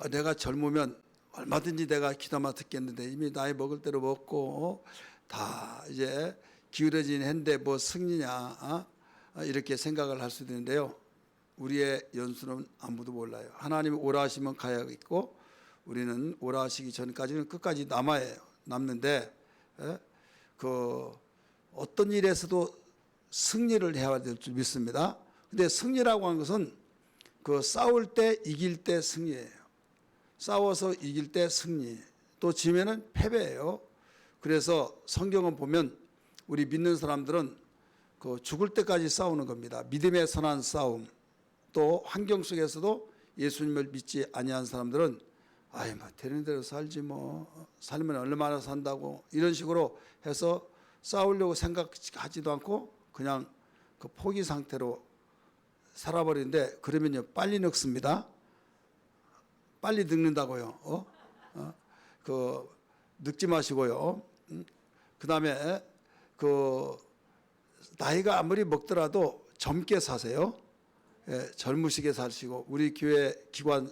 내가 젊으면 얼마든지 내가 기도만 듣겠는데 이미 나이 먹을 대로 먹고 다 이제 기울어진 했는데 뭐 승리냐 이렇게 생각을 할 수도 있는데요. 우리의 연수는 아무도 몰라요. 하나님이 오라 하시면 가야겠고 우리는 오라 하시기 전까지는 끝까지 남아야 해요. 남는데 그 어떤 일에서도 승리를 해야 될 줄 믿습니다. 근데 승리라고 하는 것은 그 싸울 때 이길 때 승리예요. 싸워서 이길 때 승리, 또 지면은 패배예요. 그래서 성경은 보면 우리 믿는 사람들은 그 죽을 때까지 싸우는 겁니다. 믿음의 선한 싸움. 또 환경 속에서도 예수님을 믿지 아니한 사람들은 아이 뭐 되는 대로 살지 뭐 살면 얼마나 산다고 이런 식으로 해서 싸우려고 생각하지도 않고 그냥 그 포기 상태로 살아버리는데 그러면요 빨리 늙습니다. 빨리 늙는다고요. 그 늙지 마시고요. 그 다음에 그 나이가 아무리 먹더라도 젊게 사세요. 예, 젊으시게 사시고 우리 교회 기관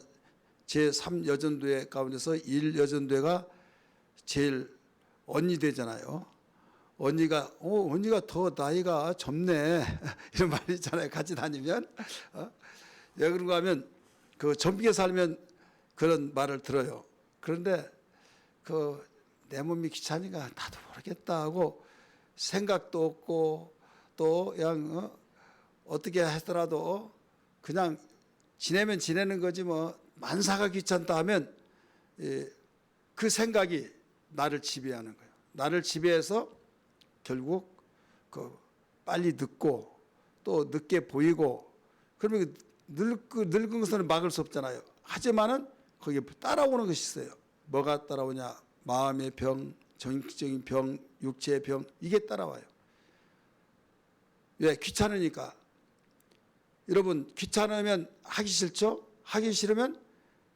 제3여전도회 가운데서 1여전도회가 제일 언니 되잖아요. 언니가 더 나이가 젊네 이런 말이 있잖아요. 같이 다니면 왜 그런가 하면 그 젊게 살면 그런 말을 들어요. 그런데 그 내 몸이 귀찮으니까 나도 모르겠다 하고 생각도 없고 또 그냥 어떻게 하더라도 그냥 지내면 지내는 거지 뭐 만사가 귀찮다 하면 그 생각이 나를 지배하는 거예요. 나를 지배해서 결국 그 빨리 늙고 또 늦게 보이고 그러면 늙은 것은 막을 수 없잖아요. 하지만은 거기에 따라오는 것이 있어요. 뭐가 따라오냐? 마음의 병, 정신적인 병, 육체의 병 이게 따라와요. 왜? 귀찮으니까. 여러분 귀찮으면 하기 싫죠? 하기 싫으면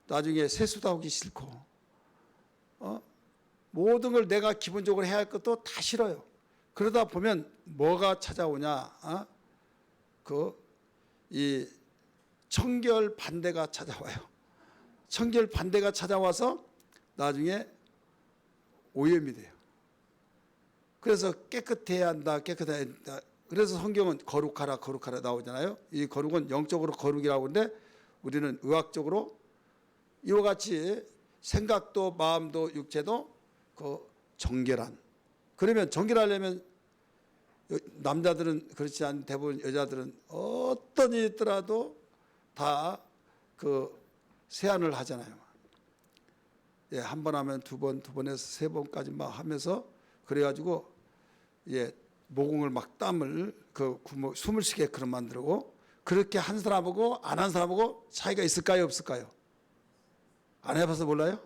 나중에 세수도 하기 싫고 모든 걸 내가 기본적으로 해야 할 것도 다 싫어요. 그러다 보면 뭐가 찾아오냐? 이 청결 반대가 찾아와요. 청결 반대가 찾아와서 나중에 오염이 돼요. 그래서 깨끗해야 한다, 깨끗해야 한다. 그래서 성경은 거룩하라, 거룩하라 나오잖아요. 이 거룩은 영적으로 거룩이라고 하는데 우리는 의학적으로 이와 같이 생각도 마음도 육체도 그 정결한. 그러면 정결하려면 남자들은 그렇지 않은 대부분 여자들은 어떤 일이 있더라도 다 그 세안을 하잖아요. 예, 한 번 하면 두 번, 두 번에서 세 번까지 막 하면서 그래가지고 예, 모공을 막 땀을 그 숨을 쉬게 그런 만들고 그렇게 한 사람하고 안 한 사람하고 차이가 있을까요, 없을까요? 안 해봐서 몰라요?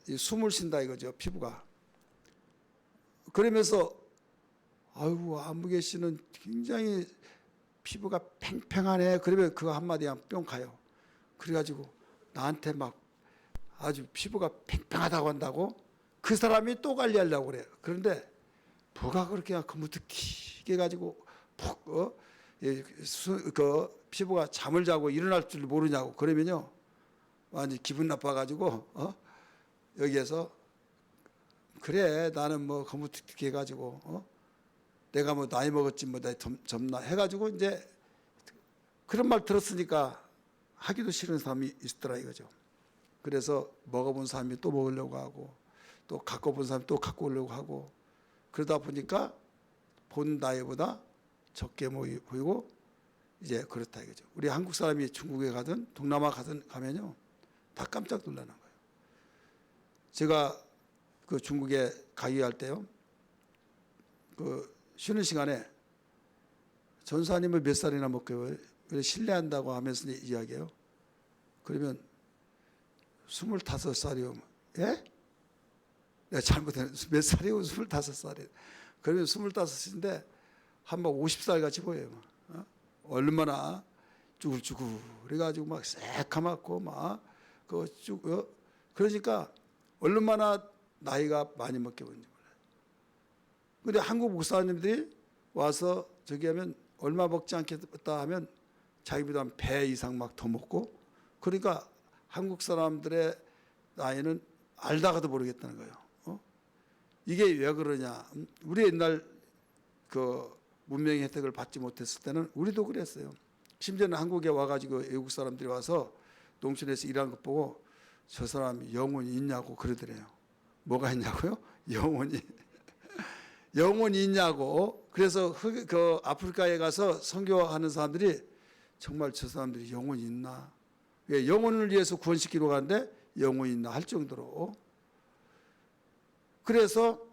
이 숨을 쉰다 이거죠, 피부가. 그러면서 아이고 안무개 씨는 굉장히 피부가 팽팽하네. 그러면 그거 한마디 하면 뿅 가요. 그래가지고 나한테 막 아주 피부가 팽팽하다고 한다고 그 사람이 또 관리하려고 그래요. 그런데 뭐가 그렇게 거무득히게 가지고 푹 그 피부가 잠을 자고 일어날 줄 모르냐고 그러면요 완전 기분 나빠가지고 여기에서 그래 나는 뭐 거무득히 해가지고 내가 뭐 나이 먹었지 뭐 내 젊나 해가지고 이제 그런 말 들었으니까 하기도 싫은 사람이 있더라 이거죠. 그래서 먹어본 사람이 또 먹으려고 하고 또 갖고 본 사람이 또 갖고 오려고 하고 그러다 보니까 본 나이보다 적게 보이고 이제 그렇다 이거죠. 우리 한국 사람이 중국에 가든 동남아 가면요 다 깜짝 놀라는 거예요. 제가 그 중국에 가기할 때요 그 쉬는 시간에 전사님을 몇 살이나 먹고요 신뢰한다고 하면서 이야기해요. 그러면 25살이요. 예? 내가 잘못했는데 몇 살이고 25살이에요. 그러면 25인데 한번 50살 같이 보여요. 얼마나 쭈글쭈글해가지고 막 새카맣고 막 그러니까 얼마나 나이가 많이 먹게 보는지 몰라요. 근데 한국 목사님들이 와서 저기 하면 얼마 먹지 않겠다 하면 자기보다 한 배 이상 막 더 먹고 그러니까 한국 사람들의 나이는 알다가도 모르겠다는 거예요. 이게 왜 그러냐? 우리 옛날 그 문명의 혜택을 받지 못했을 때는 우리도 그랬어요. 심지어는 한국에 와가지고 외국 사람들이 와서 농촌에서 일하는 것 보고 저 사람이 영혼이 있냐고 그러더래요. 뭐가 있냐고요? 영혼이. 영혼이 있냐고. 그래서 그 아프리카에 가서 선교하는 사람들이 정말 저 사람들이 영혼이 있나? 왜 영혼을 위해서 구원시키러 가는데 영혼이 있나 할 정도로. 그래서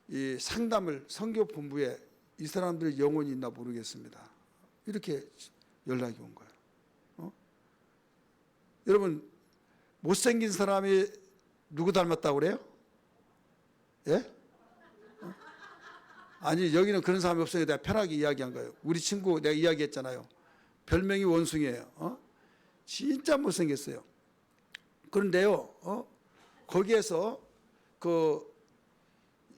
이 상담을 선교 본부에 이 사람들이 영혼이 있나 모르겠습니다. 이렇게 연락이 온 거예요. 여러분 못생긴 사람이 누구 닮았다고 그래요? 예? 아니 여기는 그런 사람이 없어요. 내가 편하게 이야기한 거예요. 우리 친구 내가 이야기했잖아요. 별명이 원숭이에요. 진짜 못생겼어요. 그런데요, 거기에서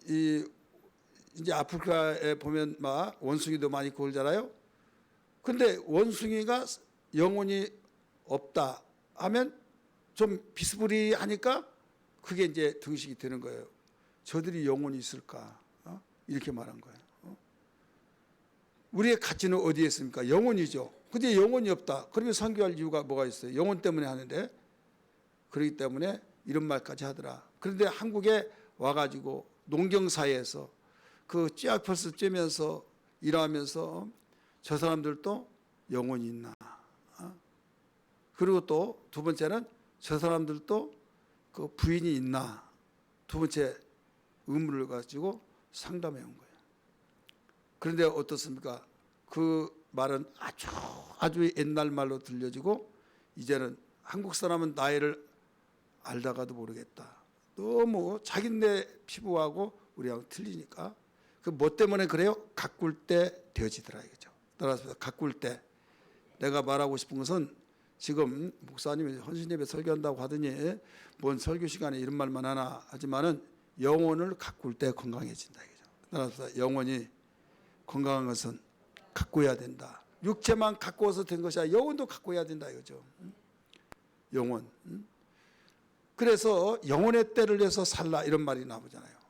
이제 아프리카에 보면 막 원숭이도 많이 구울잖아요. 근데 원숭이가 영혼이 없다 하면 좀 비스무리하니까 그게 이제 등식이 되는 거예요. 저들이 영혼이 있을까? 이렇게 말한 거예요. 우리의 가치는 어디에 있습니까? 영혼이죠. 근데 영혼이 없다. 그러면 선교할 이유가 뭐가 있어요? 영혼 때문에 하는데. 그렇기 때문에 이런 말까지 하더라. 그런데 한국에 와가지고 농경사회에서 그 쥐약펄스 쬐면서 일하면서 저 사람들도 영혼이 있나. 그리고 또 두 번째는 저 사람들도 그 부인이 있나. 두 번째 의문을 가지고 상담해 온 거예요. 그런데 어떻습니까? 그 말은 아주 옛날 말로 들려지고 이제는 한국 사람은 나이를 알다가도 모르겠다. 너무 자기네 피부하고 우리하고 틀리니까. 그 뭐 때문에 그래요? 가꿀 때 되어지더라 이거죠. 따라서 가꿀 때 내가 말하고 싶은 것은 지금 목사님이 헌신예배 설교한다고 하더니 뭔 설교 시간에 이런 말만 하나 하지만은 영혼을 가꿀 때 건강해진다 이거죠. 따라서 영혼이 건강한 것은 가꿔야 된다. 육체만 가꾸어서 된 것이 아니라 영혼도 가꿔야 된다 이거죠. 영혼. 그래서 영혼의 때를 위해서 살라 이런 말이 나오잖아요.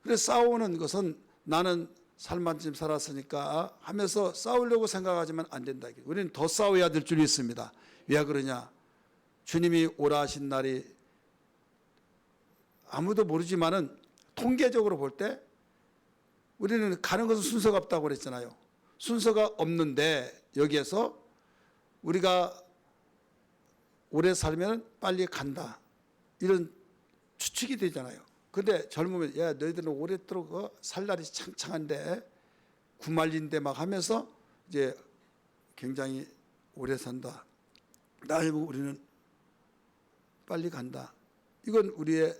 그래서 싸우는 것은 나는 살만큼 살았으니까 하면서 싸우려고 생각하지만 안 된다. 우리는 더 싸워야 될 줄이 있습니다. 왜 그러냐? 주님이 오라 하신 날이 아무도 모르지만은 통계적으로 볼 때 우리는 가는 것은 순서가 없다고 그랬잖아요. 순서가 없는데 여기에서 우리가 오래 살면 빨리 간다. 이런 추측이 되잖아요. 근데 젊으면 야 너희들은 오랫도록 살 날이 창창한데 구말린데 막 하면서 이제 굉장히 오래 산다. 나이고 우리는 빨리 간다. 이건 우리의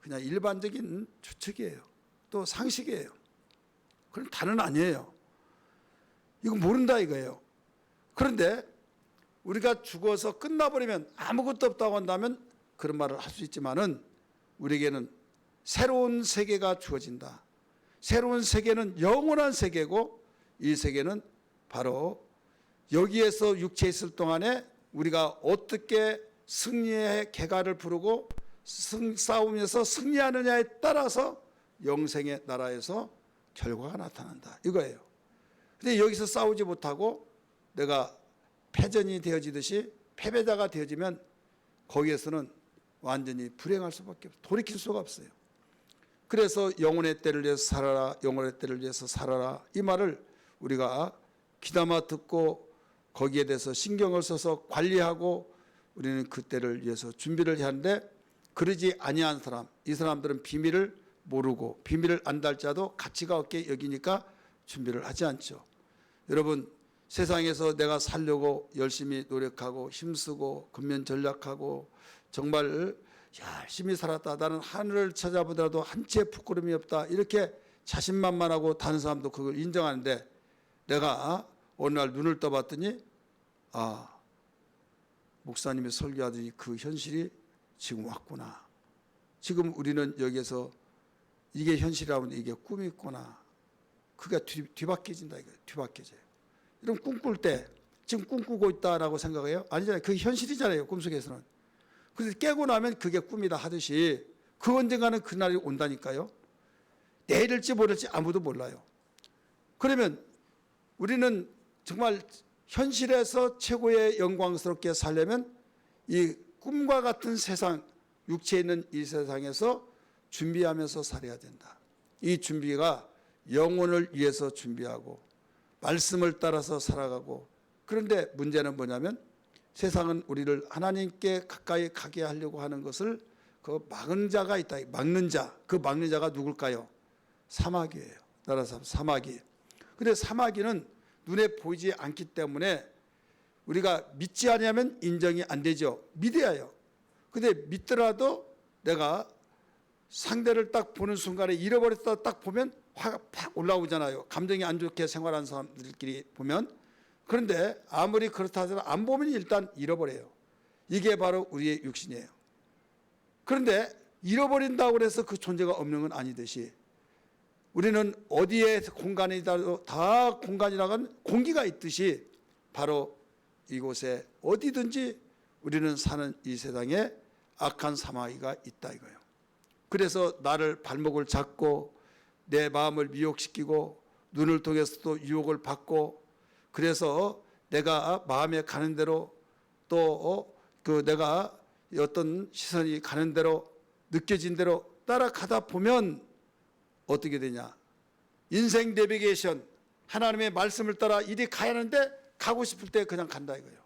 그냥 일반적인 추측이에요. 또 상식이에요. 그건 다는 아니에요. 이거 모른다 이거예요. 그런데 우리가 죽어서 끝나버리면 아무것도 없다고 한다면 그런 말을 할 수 있지만은 우리에게는 새로운 세계가 주어진다. 새로운 세계는 영원한 세계고 이 세계는 바로 여기에서 육체에 있을 동안에 우리가 어떻게 승리의 개가를 부르고 싸우면서 승리하느냐에 따라서 영생의 나라에서 결과가 나타난다. 이거예요. 근데 여기서 싸우지 못하고 내가 패전이 되어지듯이 패배자가 되어지면 거기에서는 완전히 불행할 수밖에 없어요. 돌이킬 수가 없어요. 그래서 영혼의 때를 위해서 살아라. 영혼의 때를 위해서 살아라. 이 말을 우리가 귀담아 듣고 거기에 대해서 신경을 써서 관리하고 우리는 그 때를 위해서 준비를 해야 하는데 그러지 아니한 사람, 이 사람들은 비밀을 모르고 비밀을 안달 자도 가치가 없게 여기니까 준비를 하지 않죠. 여러분 세상에서 내가 살려고 열심히 노력하고 힘쓰고 근면 전략하고 정말 열심히 살았다. 나는 하늘을 찾아보더라도 한 채 부끄러움이 없다. 이렇게 자신만만하고 다른 사람도 그걸 인정하는데 내가 어느 날 눈을 떠봤더니 목사님이 설교하더니 그 현실이 지금 왔구나. 지금 우리는 여기에서 이게 현실이라면 이게 꿈이 있구나. 그게 뒤바뀌어진다. 이거 뒤바뀌어져요. 이런 꿈꿀 때 지금 꿈꾸고 있다라고 생각해요? 아니잖아요. 그게 현실이잖아요. 꿈속에서는. 그래서 깨고 나면 그게 꿈이다 하듯이 그 언젠가는 그날이 온다니까요. 내일일지 모를지 아무도 몰라요. 그러면 우리는 정말 현실에서 최고의 영광스럽게 살려면 이 꿈과 같은 세상, 육체에 있는 이 세상에서 준비하면서 살아야 된다. 이 준비가 영혼을 위해서 준비하고 말씀을 따라서 살아가고, 그런데 문제는 뭐냐면 세상은 우리를 하나님께 가까이 가게 하려고 하는 것을 그 막은 자가 있다. 막는 자, 그 막는 자가 누굴까요? 사마귀예요. 따라서 사마귀. 근데 사마귀는 눈에 보이지 않기 때문에 우리가 믿지 않으면 인정이 안 되죠. 믿어야 해요. 근데 믿더라도 내가 상대를 딱 보는 순간에 잃어버렸다 딱 보면 화가 팍 올라오잖아요. 감정이 안 좋게 생활하는 사람들끼리 보면. 그런데 아무리 그렇다 하더라도 안 보면 일단 잃어버려요. 이게 바로 우리의 육신이에요. 그런데 잃어버린다고 해서 그 존재가 없는 건 아니듯이 우리는 어디에 공간이라도 다 공간이라는 공기가 있듯이 바로 이곳에 어디든지 우리는 사는 이 세상에 악한 사마귀가 있다 이거예요. 그래서 나를 발목을 잡고 내 마음을 미혹시키고 눈을 통해서도 유혹을 받고, 그래서 내가 마음에 가는 대로 또 그 내가 어떤 시선이 가는 대로 느껴진 대로 따라가다 보면 어떻게 되냐? 인생 내비게이션, 하나님의 말씀을 따라 이리 가야 하는데 가고 싶을 때 그냥 간다 이거예요.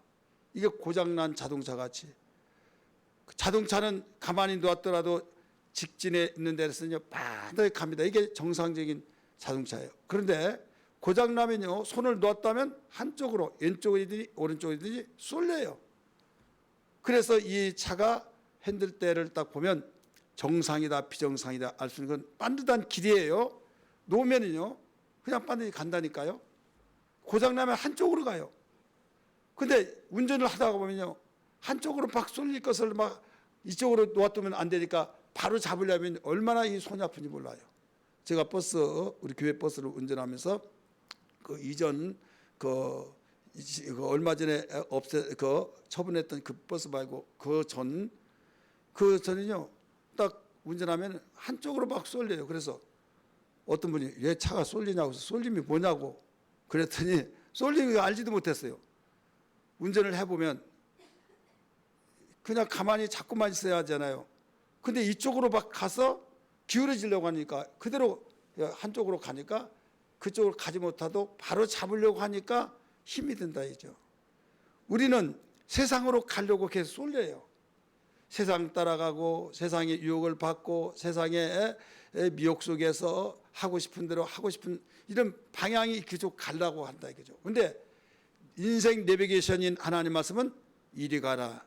이게 고장난 자동차 같이. 자동차는 가만히 놓았더라도 직진에 있는 데서는요 반드시 갑니다. 이게 정상적인 자동차예요. 그런데 고장나면요 손을 놓았다면 한쪽으로, 왼쪽이든지 오른쪽이든지 쏠려요. 그래서 이 차가 핸들대를 딱 보면 정상이다 비정상이다 알 수 있는 건 반듯한 길이에요. 놓으면은요 그냥 반드시 간다니까요. 고장나면 한쪽으로 가요. 근데 운전을 하다가 보면요 한쪽으로 막 쏠릴 것을 막 이쪽으로 놓아두면 안 되니까 바로 잡으려면 얼마나 이 손이 아픈지 몰라요. 제가 우리 교회 버스를 운전하면서 그 이전 그 얼마 전에 처분했던 그 버스 말고 그 전은요 딱 운전하면 한쪽으로 막 쏠려요. 그래서 어떤 분이 왜 차가 쏠리냐고, 쏠림이 뭐냐고 그랬더니 쏠리는 거 알지도 못했어요. 운전을 해보면 그냥 가만히 자꾸만 있어야 하잖아요. 근데 이쪽으로 막 가서 기울어지려고 하니까 그대로 한쪽으로 가니까 그쪽으로 가지 못하도 바로 잡으려고 하니까 힘이 든다 이죠. 우리는 세상으로 가려고 계속 쏠려요. 세상 따라가고 세상의 유혹을 받고 세상의 미혹 속에서 하고 싶은 대로 하고 싶은 이런 방향이 계속 가려고 한다 이거죠. 근데 인생 내비게이션인 하나님 말씀은 이리 가라.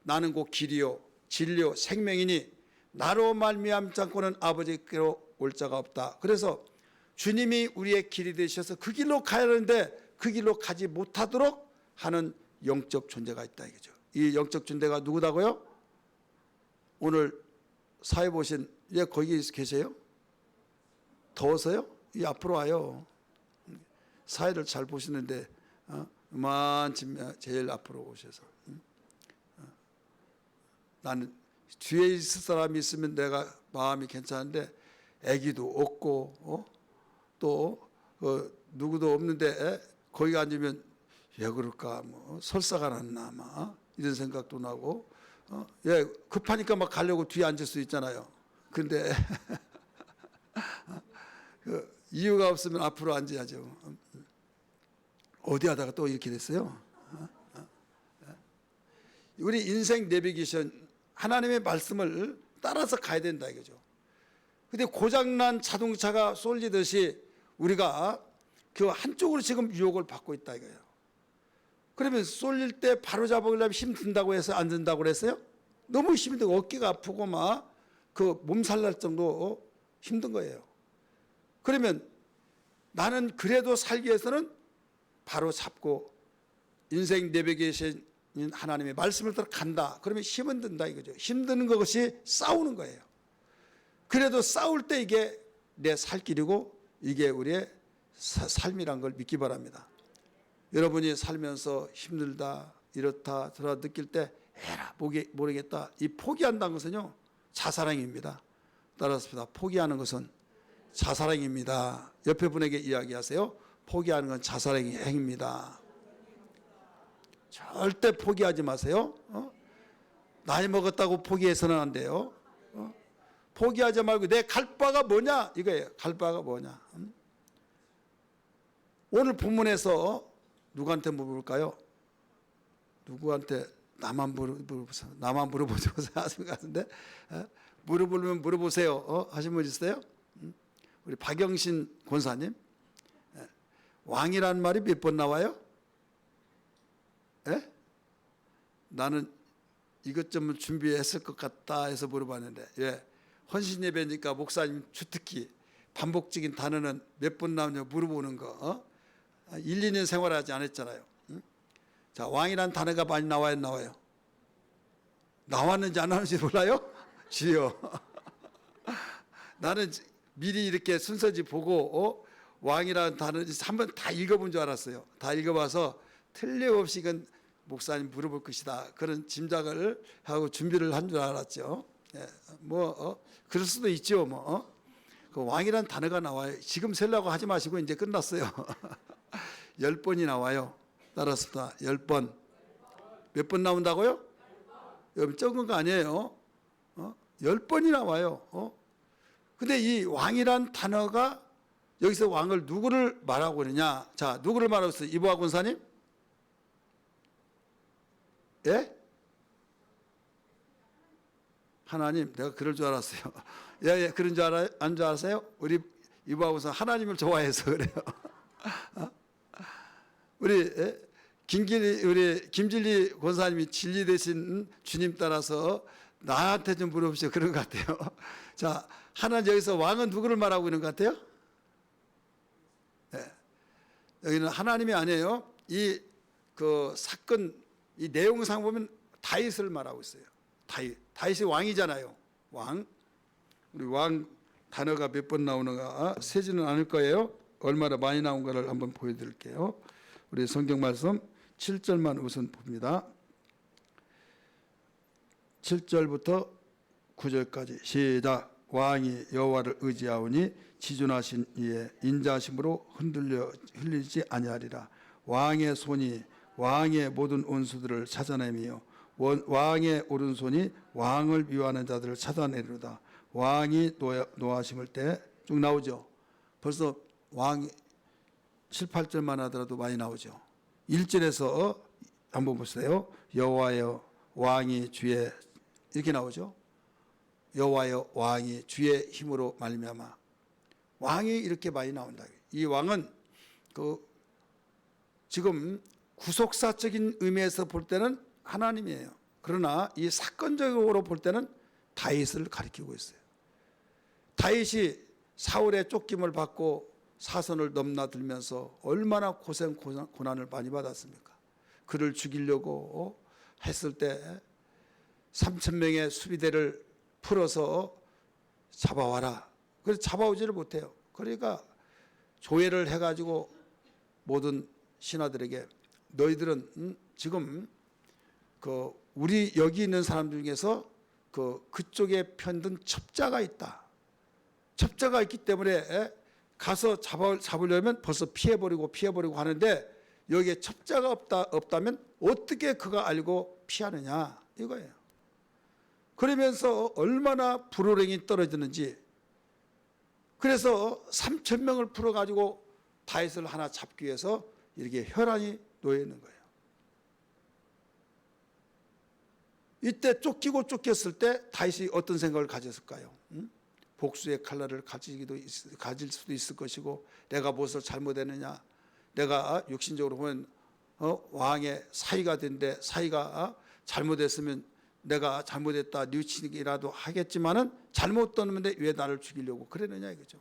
나는 곧 길이요 진리요 생명이니 나로 말미암지 않고는 아버지께로 올 자가 없다. 그래서 주님이 우리의 길이 되셔서 그 길로 가야 하는데 그 길로 가지 못하도록 하는 영적 존재가 있다 이거죠. 이 영적 존재가 누구다고요? 오늘 사회 보신 왜 거기 계세요? 더워서요? 이 앞으로 와요. 사회를 잘 보시는데 이만큼 제일 앞으로 오셔서 나는 뒤에 있을 사람이 있으면 내가 마음이 괜찮은데 아기도 없고 또 누구도 없는데 거기 앉으면 왜 그럴까 뭐 설사가 났나 막 이런 생각도 나고 예, 급하니까 막 가려고 뒤에 앉을 수 있잖아요. 근데 그 이유가 없으면 앞으로 앉아야죠. 어디 하다가 또 이렇게 됐어요. 우리 인생 내비게이션 하나님의 말씀을 따라서 가야 된다 이거죠. 근데 고장난 자동차가 쏠리듯이 우리가 그 한쪽으로 지금 유혹을 받고 있다 이거예요. 그러면 쏠릴 때 바로 잡으려면 힘 든다고 해서 안 든다고 그랬어요? 너무 힘이 들고 어깨가 아프고 막 그 몸살 날 정도 힘든 거예요. 그러면 나는 그래도 살기 위해서는 바로 잡고 인생 내비게이션인 하나님의 말씀을 따라 간다. 그러면 힘은 든다 이거죠. 힘드는 것이 싸우는 거예요. 그래도 싸울 때 이게 내 살 길이고 이게 우리의 삶이란 걸 믿기 바랍니다. 여러분이 살면서 힘들다, 이렇다 저렇다 느낄 때 에라 모르겠다, 이 포기한다는 것은요 자살행위입니다. 따라서 포기하는 것은 자살행위입니다. 옆에 분에게 이야기하세요. 포기하는 건 자살행위입니다. 절대 포기하지 마세요. 나이 먹었다고 포기해서는 안 돼요. 포기하지 말고 내 갈 바가 뭐냐 이거예요. 갈 바가 뭐냐. 오늘 본문에서 누구한테 물어볼까요? 누구한테 나만 물어보세요. 나만 물어보세요 하신 것 같은데, 물어보면 물어보세요 하신 분 있어요? 우리 박영신 권사님, 왕이란 말이 몇 번 나와요? 나는 이것 좀 준비했을 것 같다 해서 물어봤는데, 헌신 예배니까 목사님 주특기 반복적인 단어는 몇 번 나오냐 물어보는 거 1, 2년 생활하지 않았잖아요. 자, 왕이란 단어가 많이 나와요, 안 나와요? 나왔는지 안 나왔는지 몰라요? 주여. 나는 미리 이렇게 순서지 보고 왕이라는 단어 한번 다 읽어본 줄 알았어요. 다 읽어봐서 틀림없이 이건 목사님 물어볼 것이다, 그런 짐작을 하고 준비를 한 줄 알았죠. 그럴 수도 있죠. 그 왕이란 단어가 나와요. 지금 세려고 하지 마시고 이제 끝났어요. 10번이 나와요. 따라서 10번. 몇 번 나온다고요? 여러분 적은 거 아니에요. 10번이 나와요. 근데 이 왕이란 단어가 여기서 왕을 누구를 말하고 있느냐? 자, 누구를 말하고 있어요? 이보아 권사님? 예? 하나님, 내가 그럴 줄 알았어요. 예, 그런 줄 안 줄 알았어요? 우리 이보아 권사 하나님을 좋아해서 그래요. 우리 김진리 권사님이 진리 되신 주님 따라서 나한테 좀 물어보시죠. 그런 것 같아요. 자, 하나님 여기서 왕은 누구를 말하고 있는 것 같아요? 여기는 하나님이 아니에요. 이 그 사건 이 내용상 보면 다윗을 말하고 있어요. 다윗이 왕이잖아요. 왕. 우리 왕 단어가 몇 번 나오는가 세지는 않을 거예요. 얼마나 많이 나온가를 한번 보여드릴게요. 우리 성경 말씀 7절만 우선 봅니다. 7절부터 9절까지 시작. 왕이 여호와를 의지하오니 지존하신 이의 인자심으로 흔들리지 아니하리라. 왕의 손이 왕의 모든 원수들을 찾아내며 왕의 오른손이 왕을 미워하는 자들을 찾아내리로다. 왕이 노하심을 때 쭉 나오죠. 벌써 왕이 7, 8절만 하더라도 많이 나오죠. 1절에서 한번 보세요. 여호와여 왕이 주의 이렇게 나오죠. 여호와여 왕이 주의 힘으로 말미암아. 왕이 이렇게 많이 나온다. 이 왕은 지금 구속사적인 의미에서 볼 때는 하나님이에요. 그러나 이 사건적으로 볼 때는 다윗을 가리키고 있어요. 다윗이 사울의 쫓김을 받고 사선을 넘나들면서 얼마나 고난을 많이 받았습니까? 그를 죽이려고 했을 때 3,000명의 수비대를 풀어서 잡아와라. 그래서 잡아오지를 못해요. 그러니까 조회를 해가지고 모든 신하들에게 너희들은 지금 우리 여기 있는 사람 중에서 그쪽에 편든 첩자가 있다. 첩자가 있기 때문에 가서 잡으려면 벌써 피해버리고 하는데 여기에 첩자가 없다면 어떻게 그가 알고 피하느냐 이거예요. 그러면서 얼마나 불호령이 떨어지는지. 그래서 3,000명을 풀어가지고 다윗을 하나 잡기 위해서 이렇게 혈안이 놓여 있는 거예요. 이때 쫓겼을 때 다윗이 어떤 생각을 가졌을까요? 복수의 칼날을 가질 수도 있을 것이고, 내가 무엇을 잘못했느냐, 내가 육신적으로 보면 왕의 사위가 된데 사위가 잘못했으면 내가 잘못했다 뉘우치기라도 하겠지만은 잘못 떴는데 왜 나를 죽이려고 그러느냐 이거죠.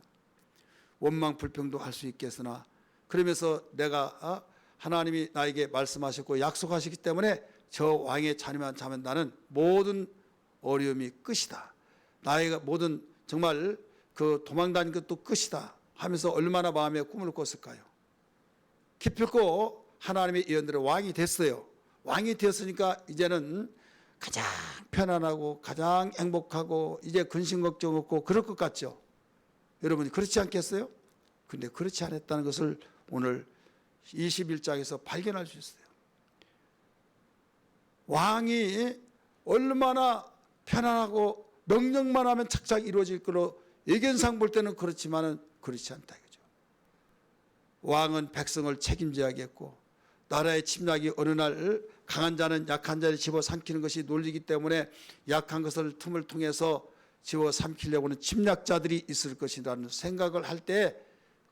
원망 불평도 할 수 있겠으나, 그러면서 내가 하나님이 나에게 말씀하셨고 약속하시기 때문에 저 왕의 자리만 자면 나는 모든 어려움이 끝이다. 나의 모든 정말 도망다닌 것도 끝이다 하면서 얼마나 마음에 꿈을 꿨을까요? 기필코 하나님의 예언대로 왕이 됐어요. 왕이 되었으니까 이제는 가장 편안하고 가장 행복하고 이제 근심 걱정 없고 그럴 것 같죠. 여러분 그렇지 않겠어요? 근데 그렇지 않았다는 것을 오늘 21장에서 발견할 수 있어요. 왕이 얼마나 편안하고 명령만 하면 착착 이루어질 거로 예견상 볼 때는 그렇지만은 그렇지 않다 이거죠. 왕은 백성을 책임져야겠고 나라의 침략이 어느 날 강한 자는 약한 자를 집어삼키는 것이 논리이기 때문에 약한 것을 틈을 통해서 집어삼키려고는 침략자들이 있을 것이라는 생각을 할 때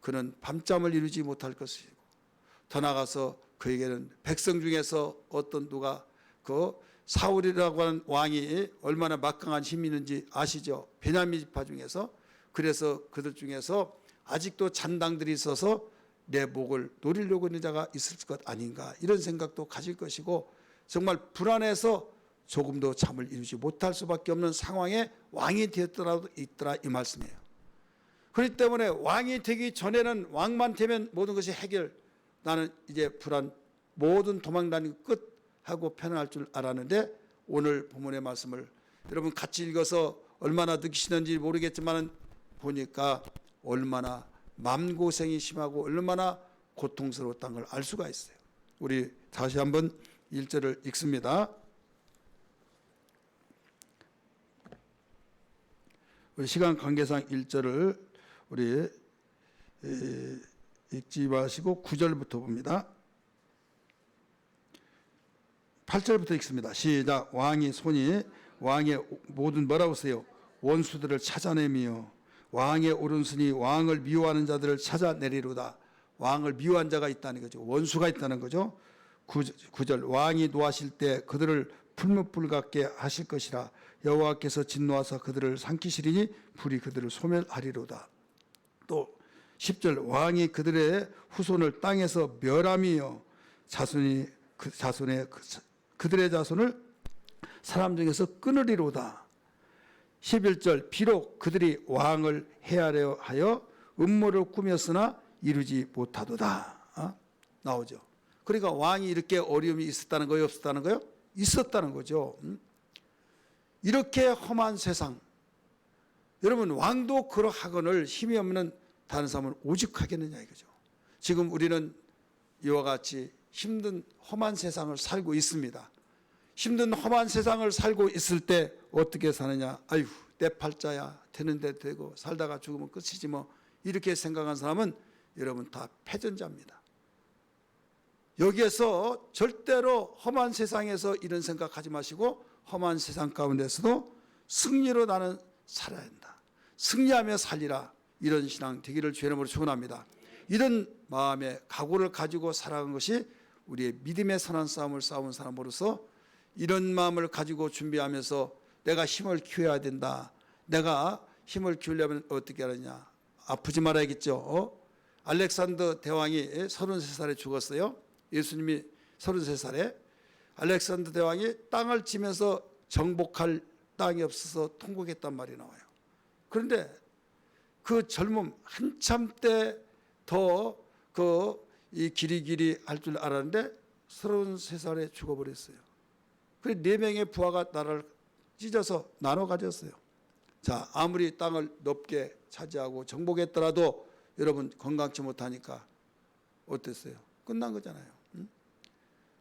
그는 밤잠을 이루지 못할 것이고 더 나아가서 그에게는 백성 중에서 어떤 누가 그 사울이라고 하는 왕이 얼마나 막강한 힘이 있는지 아시죠? 베냐민 지파 중에서. 그래서 그들 중에서 아직도 잔당들이 있어서 내 목을 노리려고 있는 자가 있을 것 아닌가 이런 생각도 가질 것이고 정말 불안해서 조금도 잠을 이루지 못할 수밖에 없는 상황에 왕이 되었더라도 있더라 이 말씀이에요. 그렇기 때문에 왕이 되기 전에는 왕만 되면 모든 것이 해결, 나는 이제 불안 모든 도망다니는 끝 하고 편안할 줄 알았는데 오늘 본문의 말씀을 여러분 같이 읽어서 얼마나 느끼시는지 모르겠지만 보니까 얼마나 마음고생이 심하고 얼마나 고통스러웠다는 걸 알 수가 있어요. 우리 다시 한번 1절을 읽습니다. 우리 시간 관계상 1절을 우리 읽지 마시고 9절부터 봅니다. 8절부터 읽습니다. 시작. 왕의 손이 왕의 모든 뭐라고 써요? 원수들을 찾아내며 왕의 오른손이 왕을 미워하는 자들을 찾아내리로다. 왕을 미워한 자가 있다는 거죠. 원수가 있다는 거죠. 9절 왕이 노하실 때 그들을 풀무불 같게 하실 것이라. 여호와께서 진노하사 그들을 삼키시리니 불이 그들을 소멸하리로다. 또 10절 왕이 그들의 후손을 땅에서 멸하며 자손이 그들의 자손을 사람 중에서 끊으리로다. 11절 비록 그들이 왕을 해하려 하여 음모를 꾸몄으나 이루지 못하도다. 나오죠. 그러니까 왕이 이렇게 어려움이 있었다는 거예요? 없었다는 거예요? 있었다는 거죠. 이렇게 험한 세상, 여러분 왕도 그러하거늘 힘이 없는 다른 사람은 오직하겠느냐 이거죠. 지금 우리는 이와 같이 힘든 험한 세상을 살고 있습니다. 힘든 험한 세상을 살고 있을 때 어떻게 사느냐. 아유 내 팔자야 되는 데 되고 살다가 죽으면 끝이지 뭐 이렇게 생각한 사람은 여러분 다 패전자입니다. 여기에서 절대로 험한 세상에서 이런 생각하지 마시고 험한 세상 가운데서도 승리로 나는 살아야 한다. 승리하며 살리라. 이런 신앙 되기를 주의 이름으로 축원합니다. 이런 마음의 각오를 가지고 살아가는 것이 우리의 믿음의 선한 싸움을 싸운 사람으로서 이런 마음을 가지고 준비하면서 내가 힘을 키워야 된다. 내가 힘을 키우려면 어떻게 하느냐. 아프지 말아야겠죠. 알렉산더 대왕이 33살에 죽었어요. 예수님이 33살에 알렉산더 대왕이 땅을 치면서 정복할 땅이 없어서 통곡했단 말이 나와요. 그런데 그 젊음 한참 때 더 이 길이 할 줄 알았는데 33살에 죽어버렸어요. 그래서 4명의 부하가 나라를 찢어서 나눠 가졌어요. 자, 아무리 땅을 넓게 차지하고 정복했더라도 여러분 건강치 못하니까 어땠어요? 끝난 거잖아요.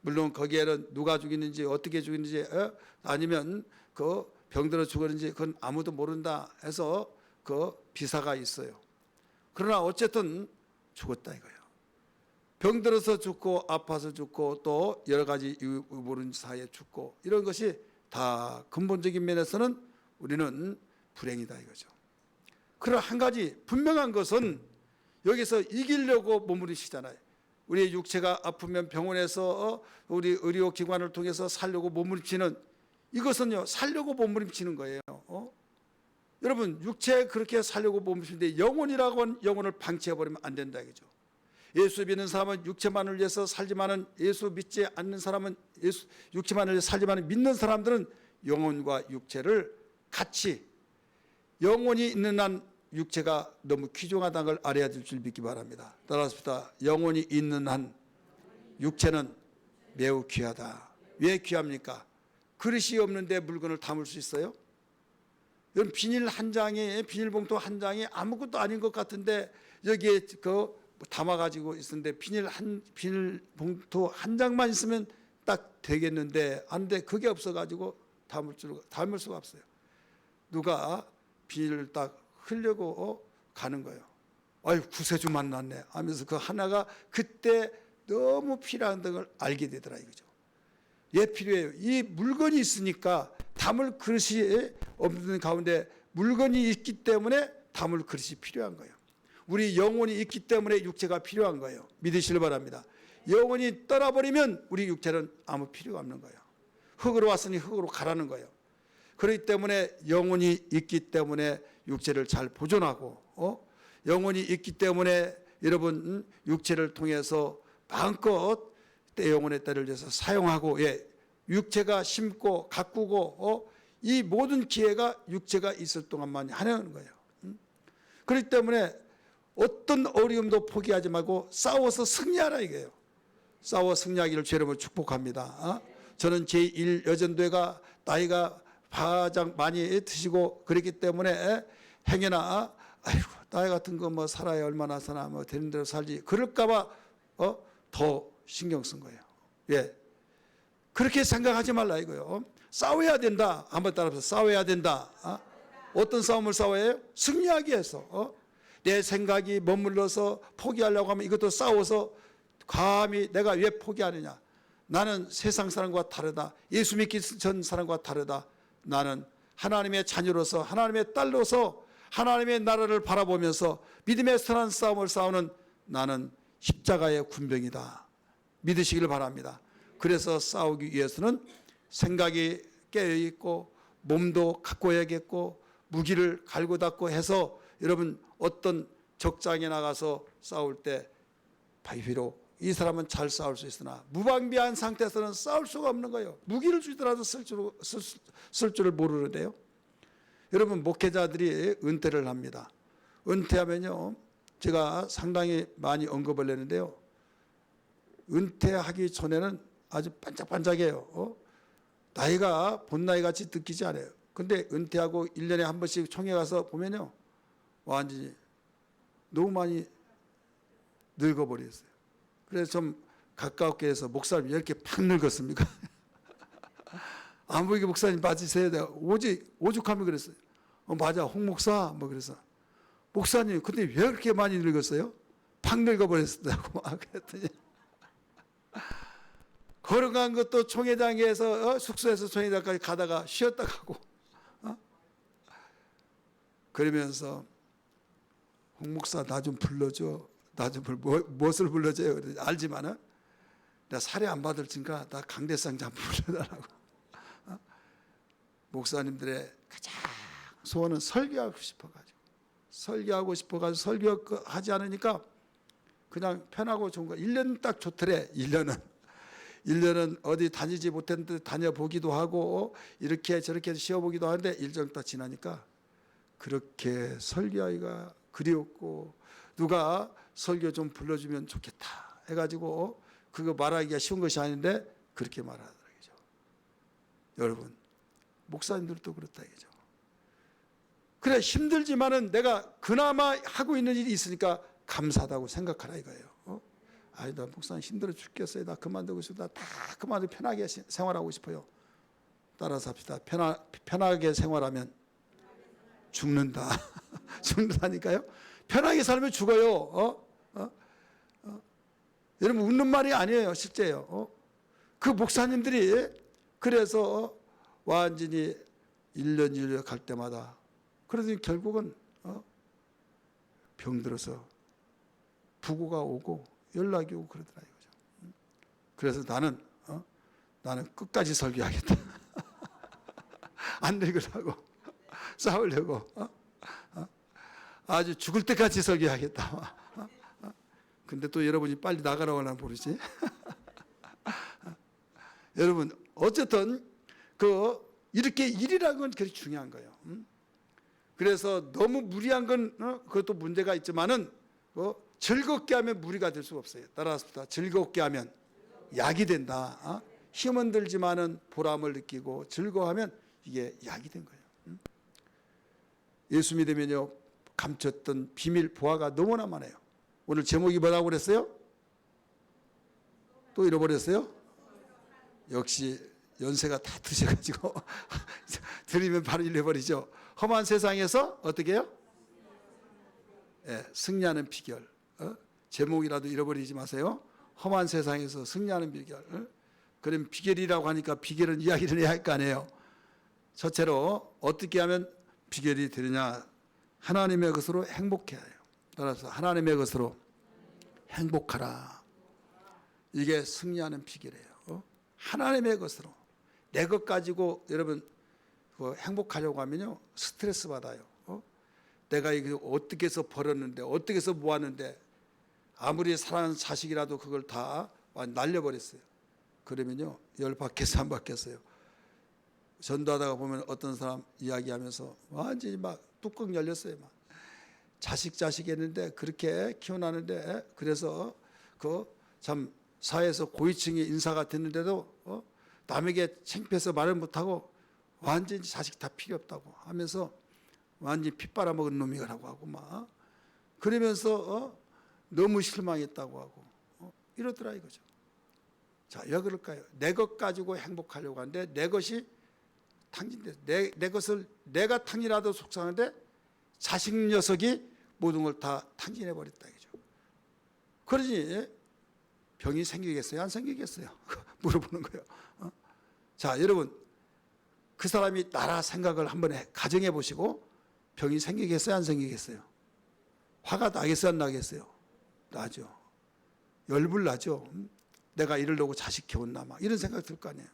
물론 거기에는 누가 죽이는지 어떻게 죽이는지 아니면 그 병들어 죽었는지 그건 아무도 모른다 해서 그 비사가 있어요. 그러나 어쨌든 죽었다 이거예요. 병들어서 죽고 아파서 죽고 또 여러 가지 이유 모르는 사이에 죽고 이런 것이 다 근본적인 면에서는 우리는 불행이다 이거죠. 그러나 한 가지 분명한 것은 여기서 이기려고 몸부림치잖아요. 우리의 육체가 아프면 병원에서 우리 의료기관을 통해서 살려고 몸부림치는 이것은요 살려고 몸부림치는 거예요. 여러분 육체 그렇게 살려고 몸부림치는데 영혼이라고 하는 영혼을 방치해버리면 안 된다 이거죠. 예수 믿는 사람은 육체만을 위해서 살지만은 예수 믿지 않는 사람은 육체만을 위해서 살지만은 믿는 사람들은 영혼과 육체를 같이 영혼이 있는 한 육체가 너무 귀중하다는 걸 알아야 될 줄 믿기 바랍니다. 따라서 영혼이 있는 한 육체는 매우 귀하다. 왜 귀합니까? 그릇이 없는데 물건을 담을 수 있어요? 이런 비닐봉투 한 장이 아무것도 아닌 것 같은데 여기에 담아가지고 있었는데 비닐봉투 한 장만 있으면 딱 되겠는데 안 돼. 그게 없어가지고 담을 수가 없어요. 누가 비닐을 딱 흘려고 가는 거예요. 아유, 구세주 만났네 하면서 그 하나가 그때 너무 필요한 걸 알게 되더라 이거죠. 예, 필요해요. 이 물건이 있으니까 담을 그릇이 없는 가운데 물건이 있기 때문에 담을 그릇이 필요한 거예요. 우리 영혼이 있기 때문에 육체가 필요한 거예요. 믿으시길 바랍니다. 영혼이 떠나버리면 우리 육체는 아무 필요가 없는 거예요. 흙으로 왔으니 흙으로 가라는 거예요. 그렇기 때문에 영혼이 있기 때문에 육체를 잘 보존하고 영혼이 있기 때문에 여러분 육체를 통해서 마음껏 때 영혼의 때를 위해서 사용하고 육체가 심고 가꾸고 이 모든 기회가 육체가 있을 동안만 하는 거예요. 그렇기 때문에 어떤 어려움도 포기하지 말고 싸워서 승리하라 이거예요. 싸워 승리하기를 주 여러분 축복합니다. 저는 제1여전도회가 나이가 가장 많이 드시고 그렇기 때문에 행여나 아이고 나이 같은 거 뭐 살아야 얼마나 사나 뭐 되는 대로 살지 그럴까봐 더 신경 쓴 거예요. 예, 그렇게 생각하지 말라 이거요. 싸워야 된다. 한번 따라서 싸워야 된다. 어떤 싸움을 싸워야 해요? 승리하기 위해서. 내 생각이 머물러서 포기하려고 하면 이것도 싸워서 감히 내가 왜 포기하느냐. 나는 세상 사람과 다르다. 예수 믿기 전 사람과 다르다. 나는 하나님의 자녀로서 하나님의 딸로서 하나님의 나라를 바라보면서 믿음의 선한 싸움을 싸우는 나는 십자가의 군병이다. 믿으시길 바랍니다. 그래서 싸우기 위해서는 생각이 깨어있고 몸도 가꿔야겠고 무기를 갈고 닦고 해서 여러분 어떤 적장에 나가서 싸울 때 비록 이 사람은 잘 싸울 수 있으나 무방비한 상태에서는 싸울 수가 없는 거예요. 무기를 주더라도 쓸 줄을 모르는데요. 여러분 목회자들이 은퇴를 합니다. 은퇴하면요 제가 상당히 많이 언급을 했는데요. 은퇴하기 전에는 아주 반짝반짝해요. 나이가 본 나이같이 느끼지 않아요. 근데 은퇴하고 1년에 한 번씩 총회 가서 보면요 완전히 너무 많이 늙어버렸어요. 그래서 좀 가깝게 해서 목사님 왜 이렇게 팍 늙었습니까? 안 보이게 목사님 맞으세요. 내가 오죽하면 그랬어요. 맞아 홍 목사 뭐 그래서 목사님 근데 왜 그렇게 많이 늙었어요? 팍 늙어버렸다고 그랬더니 걸어간 것도 총회장에서 숙소에서 총회장까지 가다가 쉬었다 가고 그러면서 홍 목사 나 좀 불러줘. 나 좀 무엇을 불러줘요? 알지만은 나 살해 안 받을 테니까 나 강대상 좀 불러달라고. 목사님들의 가장 소원은 설교하고 싶어가지고 설교하지 않으니까 그냥 편하고 좋은 거 1년 딱 좋더래. 1년은 어디 다니지 못했는데 다녀보기도 하고 이렇게 저렇게 쉬어보기도 하는데 일정 딱 지나니까 그렇게 설교하기가 그리웠고 누가 설교 좀 불러주면 좋겠다 해가지고 그거 말하기가 쉬운 것이 아닌데 그렇게 말하더라고요. 여러분 목사님들도 그렇다 이거죠. 그래 힘들지만은 내가 그나마 하고 있는 일이 있으니까 감사하다고 생각하라 이거예요. 아이 나 목사님 힘들어 죽겠어요. 나 그만두고 싶다. 다 그만두고 편하게 생활하고 싶어요. 따라서 합시다. 편하게 생활하면 죽는다. 죽는다니까요. 편하게 살면 죽어요. 여러분 웃는 말이 아니에요. 실제예요. 그 목사님들이 그래서 완전히 1년 갈 때마다 그래서 결국은 병들어서 부고가 오고 연락이 오고 그러더라 이거죠. 그래서 나는 끝까지 설교하겠다. 안 늙으려고 싸우려고 아주 죽을 때까지 설교하겠다. 근데 또 여러분이 빨리 나가라고 하나 모르지. 여러분 어쨌든 이렇게 일이라는 건 그렇게 중요한 거예요. 그래서 너무 무리한 건 그것도 문제가 있지만은 즐겁게 하면 무리가 될 수가 없어요. 따라합시다. 즐겁게 하면 약이 된다. 힘은 들지만은 보람을 느끼고 즐거워하면 이게 약이 된 거예요. 예수 믿으면요, 감췄던 비밀 보화가 너무나 많아요. 오늘 제목이 뭐라고 그랬어요? 또 잃어버렸어요? 역시 연세가 다 드셔가지고 들으면 바로 잃어버리죠. 험한 세상에서 어떻게 해요? 승리하는 비결. 제목이라도 잃어버리지 마세요. 험한 세상에서 승리하는 비결. 그럼 비결이라고 하니까 비결은 이야기를 해야 할 거 아니에요. 첫째로 어떻게 하면 비결이 되느냐? 하나님의 것으로 행복해야 해요. 따라서 하나님의 것으로 행복하라. 이게 승리하는 비결이에요. 하나님의 것으로. 내 것 가지고 여러분 행복하려고 하면요, 스트레스 받아요. 내가 이거 어떻게 해서 벌었는데, 어떻게 해서 모았는데, 아무리 사랑하는 자식이라도 그걸 다 날려버렸어요. 그러면요, 열 받겠어 안 받겠어요? 전도하다가 보면 어떤 사람 이야기하면서 완전히 막 뚜껑 열렸어요. 막 자식 했는데 그렇게 키워나는데, 그래서 그 참 사회에서 고위층의 인사가 됐는데도 남에게 창피해서 말을 못하고 완전히 자식 다 필요 없다고 하면서 완전히 피 빨아먹은 놈이라고 하고 막 그러면서 너무 실망했다고 하고 이러더라 이거죠. 자, 왜 그럴까요? 내 것 가지고 행복하려고 하는데 내 것이 탕진돼서 내 것을 내가 탕이라도 속상한데 자식 녀석이 모든 걸 다 탕진해 버렸다 이거죠. 그러니 병이 생기겠어요? 안 생기겠어요? 물어보는 거예요. 자, 여러분, 그 사람이 나라 생각을 한번 가정해 보시고 병이 생기겠어요? 안 생기겠어요? 화가 나겠어요? 안 나겠어요? 나죠. 열불 나죠. 내가 이러려고 자식 키웠나 막 이런 생각 들 거 아니에요.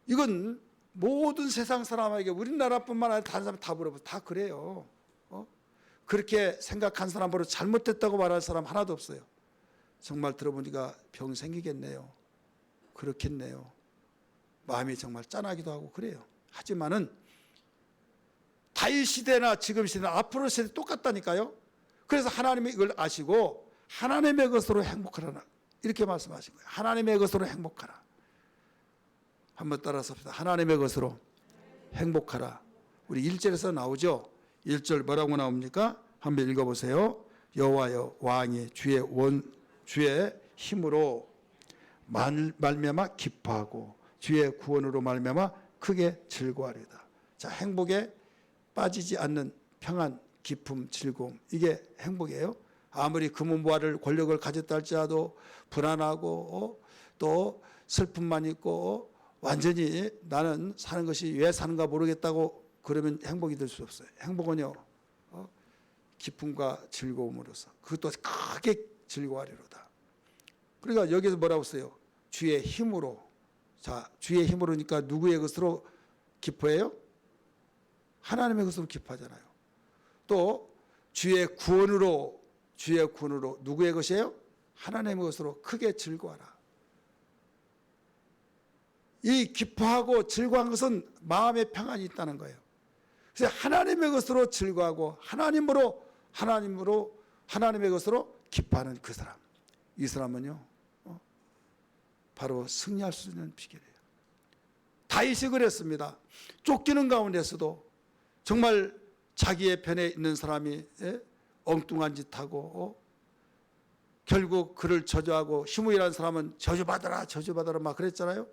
이건 모든 세상 사람에게, 우리나라뿐만 아니라 다른 사람 다 물어보세요. 다 그래요. 그렇게 생각한 사람으로 잘못됐다고 말할 사람 하나도 없어요. 정말 들어보니까 병 생기겠네요. 그렇겠네요. 마음이 정말 짠하기도 하고 그래요. 하지만은 다윗 시대나 지금 시대나 앞으로 시대 똑같다니까요. 그래서 하나님이 이걸 아시고 하나님의 것으로 행복하라 이렇게 말씀하신 거예요. 하나님의 것으로 행복하라. 한번 따라서 합시다. 하나님의 것으로 행복하라. 우리 1절에서 나오죠. 1절 뭐라고 나옵니까? 한번 읽어보세요. 여호와여 왕이 주의 힘으로 말미암아 기뻐하고 주의 구원으로 말미암아 크게 즐거워하리다. 자, 행복에 빠지지 않는 평안, 기쁨, 즐거움, 이게 행복이에요. 아무리 금은보화를 권력을 가졌다 할지라도 불안하고 또 슬픔만 있고 완전히 나는 사는 것이 왜 사는가 모르겠다고 그러면 행복이 될 수 없어요. 행복은요, 기쁨과 즐거움으로서 그것도 크게 즐거워하리로다. 그러니까 여기서 뭐라고 써요? 주의 힘으로. 자, 주의 힘으로니까 누구의 것으로 기뻐해요? 하나님의 것으로 기뻐하잖아요. 또 주의 구원으로 누구의 것이에요? 하나님의 것으로 크게 즐거워하라. 이 기뻐하고 즐거워한 것은 마음의 평안이 있다는 거예요. 그래서 하나님의 것으로 즐거워하고 하나님의 것으로 기뻐하는 그 사람, 이 사람은요 바로 승리할 수 있는 비결이에요. 다윗이 그랬습니다. 쫓기는 가운데서도 정말 자기의 편에 있는 사람이 엉뚱한 짓 하고 결국 그를 저주하고 시므이라는 사람은 저주받아라 막 그랬잖아요.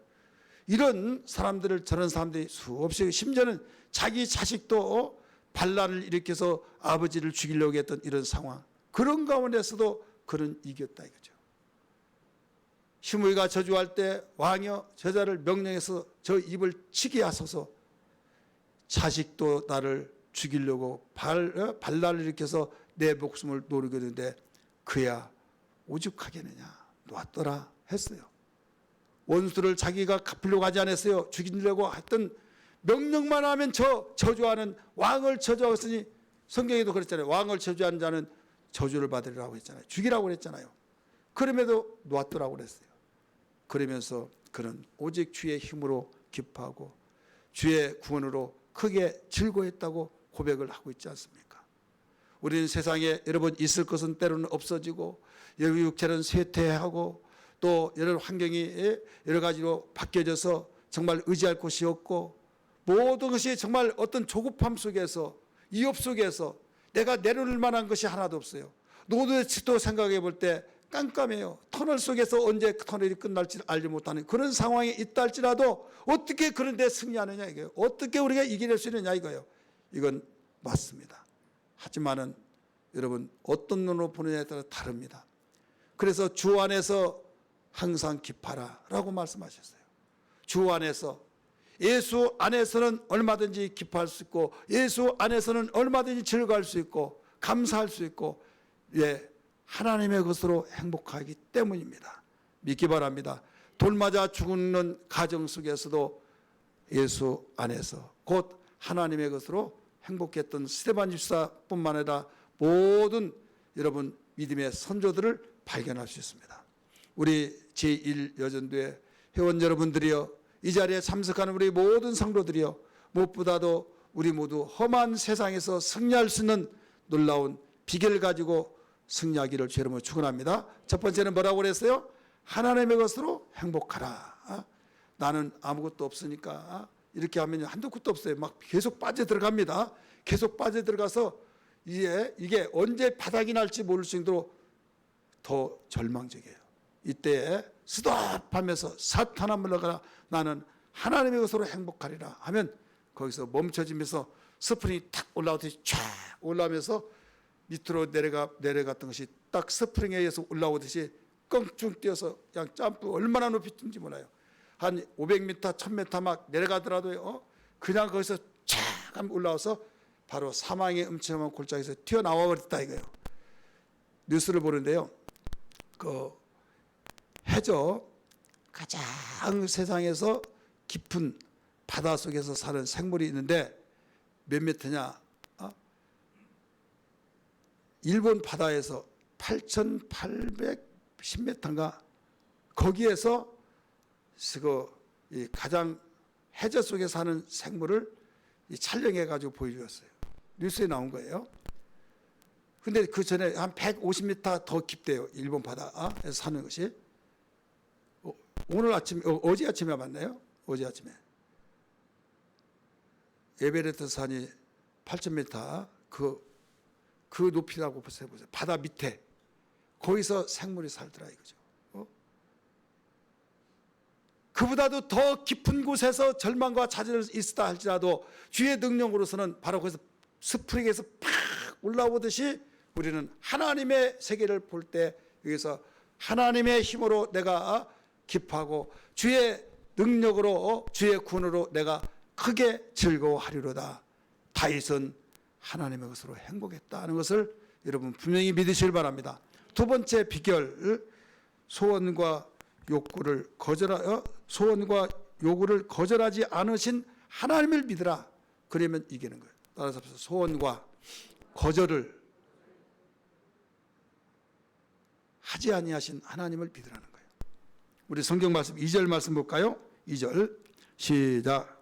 이런 사람들을, 저런 사람들이 수없이, 심지어는 자기 자식도 반란을 일으켜서 아버지를 죽이려고 했던 이런 상황, 그런 가운데서도 그는 이겼다 이거죠. 시므이가 저주할 때 왕이여 저자를 명령해서 저 입을 치게 하소서. 자식도 나를 죽이려고 반란을 일으켜서 내 목숨을 노리게 되는데 그야 오죽하겠느냐 놨더라 했어요. 원수를 자기가 갚으려고 하지 않았어요. 죽이려고 했던 명령만 하면 저주하는 왕을 저주하였으니, 성경에도 그랬잖아요. 왕을 저주하는 자는 저주를 받으리라고 했잖아요. 죽이라고 그랬잖아요. 그럼에도 놓았더라고 그랬어요. 그러면서 그는 오직 주의 힘으로 기뻐하고 주의 구원으로 크게 즐거워했다고 고백을 하고 있지 않습니까? 우리는 세상에 여러분 있을 것은 때로는 없어지고 여기 육체는 쇠퇴하고 또 여러 환경이 여러 가지로 바뀌어져서 정말 의지할 곳이 없고 모든 것이 정말 어떤 조급함 속에서 이업 속에서 내가 내놓을 만한 것이 하나도 없어요. 노드의 도 생각해 볼 때 깜깜해요. 터널 속에서 언제 그 터널이 끝날지 알지 못하는 그런 상황에 있다 할지라도 어떻게 그런데 승리하느냐 이거예요. 어떻게 우리가 이겨낼 수 있느냐 이거예요. 이건 맞습니다. 하지만은 여러분 어떤 눈으로 보느냐에 따라 다릅니다. 그래서 주 안에서 항상 기뻐하라 라고 말씀하셨어요. 주 안에서, 예수 안에서는 얼마든지 기뻐할 수 있고 예수 안에서는 얼마든지 즐거워할 수 있고 감사할 수 있고 하나님의 것으로 행복하기 때문입니다. 믿기 바랍니다. 돌 맞아 죽는 가정 속에서도 예수 안에서 곧 하나님의 것으로 행복했던 스데반 집사뿐만 아니라 모든 여러분 믿음의 선조들을 발견할 수 있습니다. 우리 제1여전도회 회원 여러분들이여, 이 자리에 참석하는 우리 모든 성도들이여, 무엇보다도 우리 모두 험한 세상에서 승리할 수 있는 놀라운 비결을 가지고 승리하기를 주의 이름으로 축원합니다. 첫 번째는 뭐라고 그랬어요? 하나님의 것으로 행복하라. 나는 아무것도 없으니까 이렇게 하면 한도 끝도 없어요. 막 계속 빠져들어갑니다. 계속 빠져들어가서 이게 언제 바닥이 날지 모를 정도로 더 절망적이에요. 이때 스톱하면서 사탄아 물러가라, 나는 하나님의 것으로 행복하리라 하면 거기서 멈춰지면서 스프링이 탁 올라오듯이 쫙 올라오면서 밑으로 내려갔던 것이 딱 스프링에 의해서 올라오듯이 껑충 뛰어서 그냥 점프 얼마나 높이 뛴지 몰라요. 한 500m, 1000m 막 내려가더라도요, 그냥 거기서 쫙 올라와서 바로 사망의 음침한 골짜기에서 튀어나와 버렸다 이거예요. 뉴스를 보는데요, 그 해저 가장 세상에서 깊은 바다 속에서 사는 생물이 있는데 몇 미터냐? 일본 바다에서 8,810m인가 거기에서 가장 해저 속에 사는 생물을 촬영해 가지고 보여주었어요. 뉴스에 나온 거예요. 근데 그 전에 한 150m 더 깊대요. 일본 바다에서 사는 것이. 오늘 아침, 어제 아침에 봤나요? 어제 아침에. 에베레스트 산이 8,000m 그 높이라고 보세요. 바다 밑에 거기서 생물이 살더라 이거죠. 그보다도 더 깊은 곳에서 절망과 좌절이 있다 할지라도 주의 능력으로서는 바로 거기서 스프링에서 팍 올라오듯이 우리는 하나님의 세계를 볼 때 여기서 하나님의 힘으로 내가 기뻐하고 주의 능력으로 주의 군으로 내가 크게 즐거워하리로다. 다윗은 하나님의 것으로 행복했다는 것을 여러분 분명히 믿으시길 바랍니다. 두 번째 비결, 소원과 요구를 거절하지 않으신 하나님을 믿으라. 그러면 이기는 거예요. 따라서 소원과 거절을 하지 아니하신 하나님을 믿으라는 거예요. 우리 성경 말씀 2절 말씀 볼까요? 2절 시작.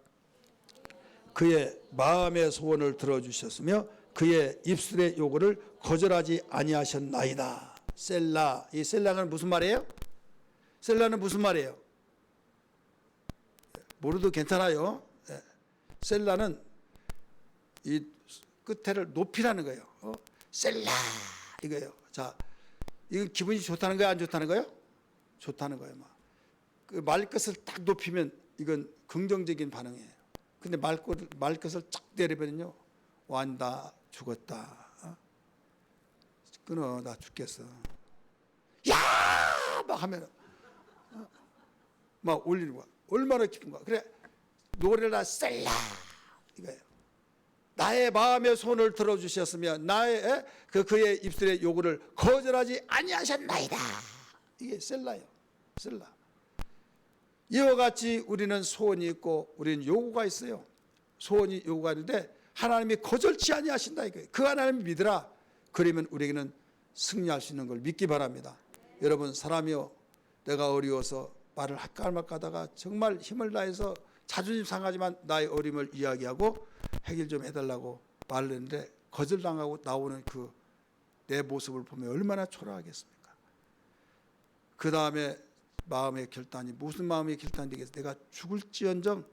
그의 마음의 소원을 들어주셨으며 그의 입술의 요구를 거절하지 아니하셨나이다. 셀라. 이 셀라는 무슨 말이에요? 셀라는 무슨 말이에요? 모르도 괜찮아요. 셀라는 이 끝에를 높이라는 거예요. 셀라 이거예요. 자, 이건 기분이 좋다는 거예요? 안 좋다는 거예요? 좋다는 거예요. 그 말끝을 딱 높이면 이건 긍정적인 반응이에요. 근데 말끝을 쫙 내리면요, 완다, 죽었다, 끊어, 나 죽겠어, 야! 막 하면 막 올리는 거야. 얼마나 기쁜 거야. 그래, 노래라 셀라 이거예요. 나의 마음의 손을 들어주셨으며 나의 그의 입술의 요구를 거절하지 아니하셨나이다. 이게 셀라예요. 셀라. 이와 같이 우리는 소원이 있고 우리는 요구가 있어요. 소원이 요구가 있는데 하나님이 거절치 아니하신다 이거예요. 그 하나님을 믿으라. 그러면 우리에게는 승리할 수 있는 걸 믿기 바랍니다. 여러분, 사람이요, 내가 어려워서 말을 할까 말까 하다가 정말 힘을 다해서 자존심 상하지만 나의 어려움을 이야기하고 해결 좀 해달라고 말을 했는데 거절당하고 나오는 그 내 모습을 보면 얼마나 초라하겠습니까? 그 다음에 마음의 결단이 무슨 마음의 결단이 되겠어? 내가 죽을지언정